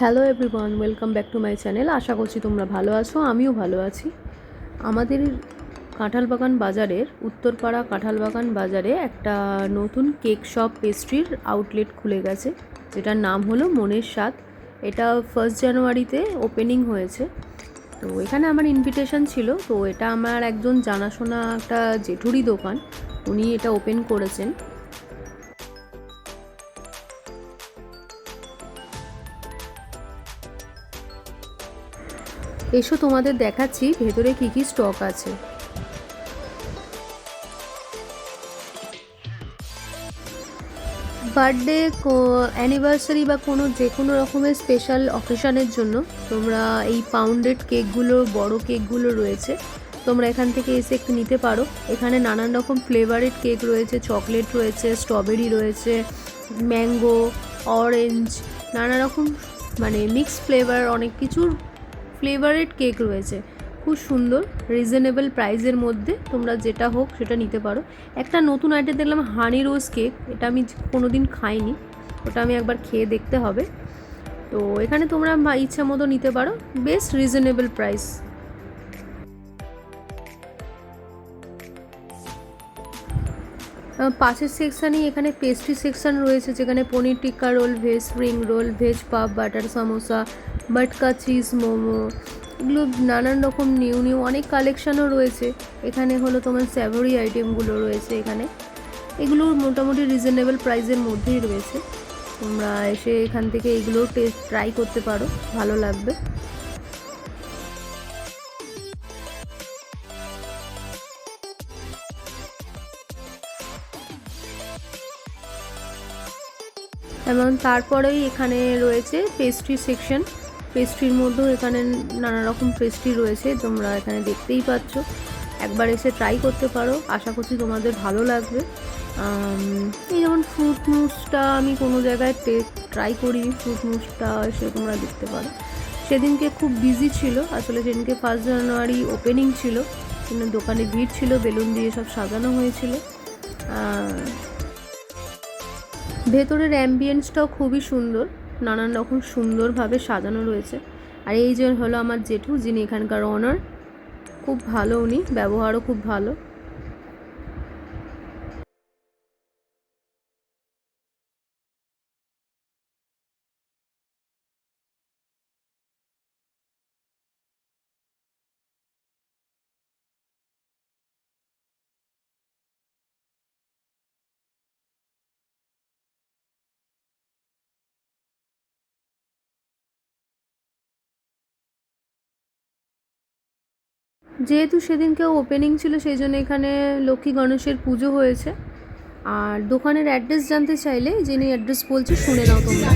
Hello everyone, welcome back to my channel. আশা করছি তোমরা ভালো আছো, আমিও ভালো আছি। আমাদের কাঁঠালবাগান বাজারের উত্তরপাড়া কাঁঠালবাগান বাজারে একটা নতুন কেক শপ পেস্ট্রির আউটলেট খুলে গেছে, যেটার নাম হলো মনের স্বাদ। এটা 1 জানুয়ারিতে ওপেনিং হয়েছে। তো এখানে আমার ইনভিটেশন ছিল। তো এটা আমার একজন জানাশোনা একটা জেঠুরি দোকান, উনি এটা ওপেন করেছেন। এসো তোমাদের দেখাচ্ছি ভেতরে কী কী স্টক আছে। বার্থডে, অ্যানিভার্সারি বা যে কোনো রকমের স্পেশাল অকেশনের জন্য তোমরা এই পাউন্ডেড কেকগুলো, বড় কেকগুলো রয়েছে, তোমরা এখান থেকে এসে একটু নিতে পারো। এখানে নানান রকম ফ্লেভারেড কেক রয়েছে, চকলেট রয়েছে, স্ট্রবেরি রয়েছে, ম্যাঙ্গো, অরেঞ্জ, নানা রকম মানে মিক্স ফ্লেভার, অনেক কিছুর ফ্লেভারেড কেক রয়েছে। খুব সুন্দর, রিজনেবল প্রাইসের মধ্যে তোমরা যেটা হোক সেটা নিতে পারো। একটা নতুন আইটেম দেখলাম, হানি রোজ কেক, এটা আমি কোনো দিন খাইনি, ওটা আমি একবার খেয়ে দেখতে হবে। তো এখানে তোমরা ইচ্ছা মতো নিতে পারো, বেশ রিজনেবল প্রাইস। পাশের সেকশানেই এখানে পেস্ট্রি সেকশান রয়েছে, যেখানে paneer tikka roll, veg spring roll, veg puff, butter samosa, বাটকা চিজ মোমো, এগুলো নানান রকম নিউ অনেক কালেকশানও রয়েছে। এখানে হলো তোমার স্যাভরি আইটেমগুলো রয়েছে এখানে, এগুলো মোটামুটি রিজনেবল প্রাইসের মধ্যেই রয়েছে। তোমরা এসে এখান থেকে এগুলো ট্রাই করতে পারো, ভালো লাগবে। এবং তারপরেই এখানে রয়েছে পেস্ট্রি সেকশন। পেস্ট্রির মধ্যেও এখানে নানা রকম পেস্ট্রি রয়েছে, তোমরা এখানে দেখতেই পাচ্ছ। একবার এসে ট্রাই করতে পারো, আশা করছি তোমাদের ভালো লাগবে। এই যেমন ফ্রুট মুসটা আমি কোনো জায়গায় ট্রাই করিনি, ফ্রুট মুসটা এসে তোমরা দেখতে পারো। সেদিনকে খুব বিজি ছিল, আসলে সেদিনকে 1 জানুয়ারি ওপেনিং ছিল, কিন্তু দোকানে ভিড় ছিল, বেলুন দিয়ে সব সাজানো হয়েছিল। ভেতরের অ্যাম্বিয়েন্সটাও খুবই সুন্দর, নানান রকম সুন্দরভাবে সাজানো রয়েছে। আর এই যে হলো আমার জেঠু, যিনি এখানকার অনার, খুব ভালো, উনি ব্যবহারও খুব ভালো। যেহেতু সেদিনকে ওপেনিং ছিল, সেই জন্য এখানে লক্ষ্মী গণেশের পুজো হয়েছে। আর দোকানের অ্যাড্রেস জানতে চাইলে যিনি অ্যাড্রেস বলছি শুনে নাও তোমরা।